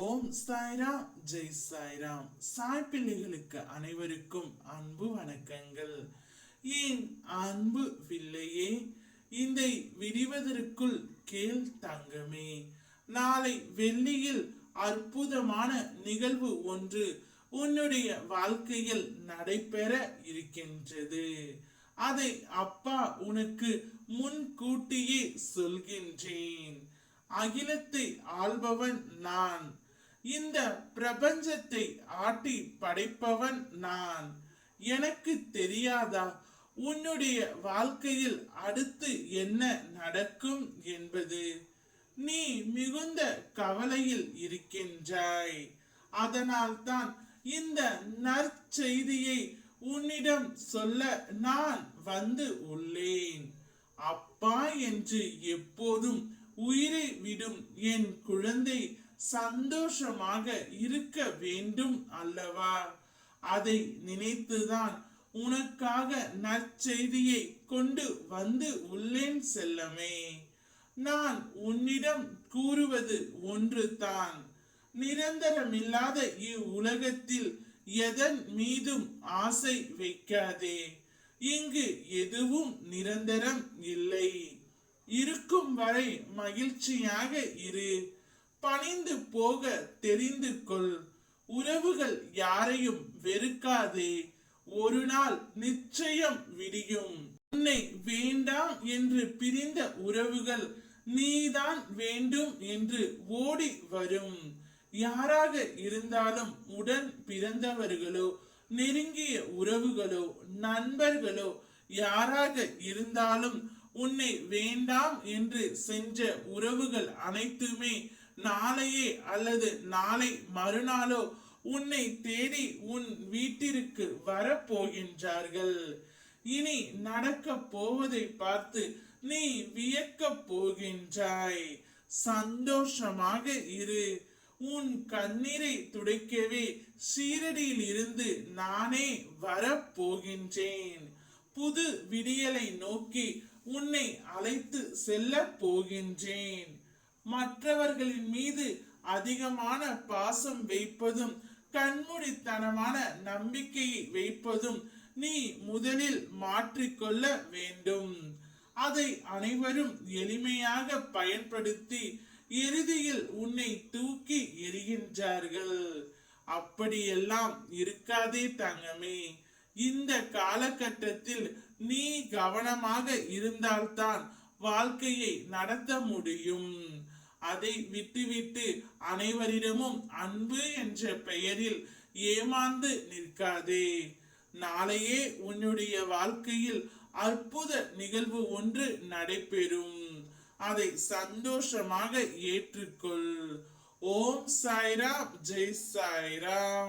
ஓம் சாய்ராம், ஜெய் சாய்ராம். சாய் பிள்ளைகளுக்கு அனைவருக்கும் அன்பு வணக்கங்கள். ஏன் அன்பு பிள்ளையே, இந்த விடிவதற்குள் கேள் தங்கமே. நாளை வெள்ளியில் அற்புதமான நிகழ்வு ஒன்று உன்னுடைய வாழ்க்கையில் நடைபெற இருக்கின்றது. அதை அப்பா உனக்கு முன்கூட்டியே சொல்கின்றேன். அகிலத்தை ஆள்பவன் நான். இந்த பிரபஞ்சத்தை ஆட்டி படைப்பவன் நான். எனக்கு தெரியாதா உன்னுடைய வாழ்க்கையில் அடுத்து என்ன நடக்கும் என்பது? நீ மிகுந்த கவலையில் இருக்கின்றாய். அதனால்தான் இந்த நற்செய்தியை உன்னிடம் சொல்ல நான் வந்து உள்ளேன். அப்பா என்று எப்போதும் உயிரை விடும் என் குழந்தை சந்தோஷமாக இருக்க வேண்டும் அல்லவா? அதை நினைத்துதான் உனக்காக நற்செய்தியை கொண்டு வந்து உள்ளேன் செல்லமே. நான் உன்னிடம் கூறுவது ஒன்று தான். நிரந்தரமில்லாத இவ்வுலகத்தில் எதன் மீதும் ஆசை வைக்காதே. இங்கு எதுவும் நிரந்தரம் இல்லை. இருக்கும் வரை மகிழ்ச்சியாக இரு. பணிந்து போக தெரிந்து கொள். உறவுகள் யாரையும் வெறுக்காதே. ஒரு நாள் நிச்சயம் விடியும். உன்னை வேண்டாம் என்று பிரிந்த உறவுகள் நீதான் வேண்டும் என்று ஓடி வரும். யாராக இருந்தாலும் உடன் பிறந்தவர்களோ நெருங்கிய உறவுகளோ நண்பர்களோ யாராக இருந்தாலும் உன்னை வேண்டாம் என்று சென்ற உறவுகள் அனைத்துமே நாளையே அல்லது நாளை மறுநாளோ உன்னை தேடி உன் வீட்டிற்கு வரப்போகின்றார்கள். இனி நடக்க போவதை பார்த்து நீ வியக்க போகின்றாய். சந்தோஷமாக இரு. உன் கண்ணீரை துடைக்கவே சீரடியில் இருந்து நானே வரப்போகின்றேன். புது விடியலை நோக்கி உன்னை அழைத்து செல்ல போகின்றேன். மற்றவர்களின் மீது அதிகமான பாசம் வைப்பதும் கண்மூடித்தனமான நம்பிக்கையை வைப்பதும் நீ முதலில் மாற்றிக்கொள்ள வேண்டும். அதை அனைவரும் எளிமையாக பயன்படுத்தி இறுதியில் உன்னை தூக்கி எறிகின்றார்கள். அப்படியெல்லாம் இருக்காதே தங்கமே. இந்த காலகட்டத்தில் நீ கவனமாக இருந்தால்தான் வாழ்க்கையை நடத்த முடியும். அதை விட்டுவிட்டு அனைவரிடமும் அன்பு என்ற பெயரில் ஏமாந்து நிற்காதே. நாளையே உன்னுடைய வாழ்க்கையில் அற்புத நிகழ்வு ஒன்று நடைபெறும். அதை சந்தோஷமாக ஏற்றுக்கொள். ஓம் சாய்ராம், ஜெய் சாய்ராம்.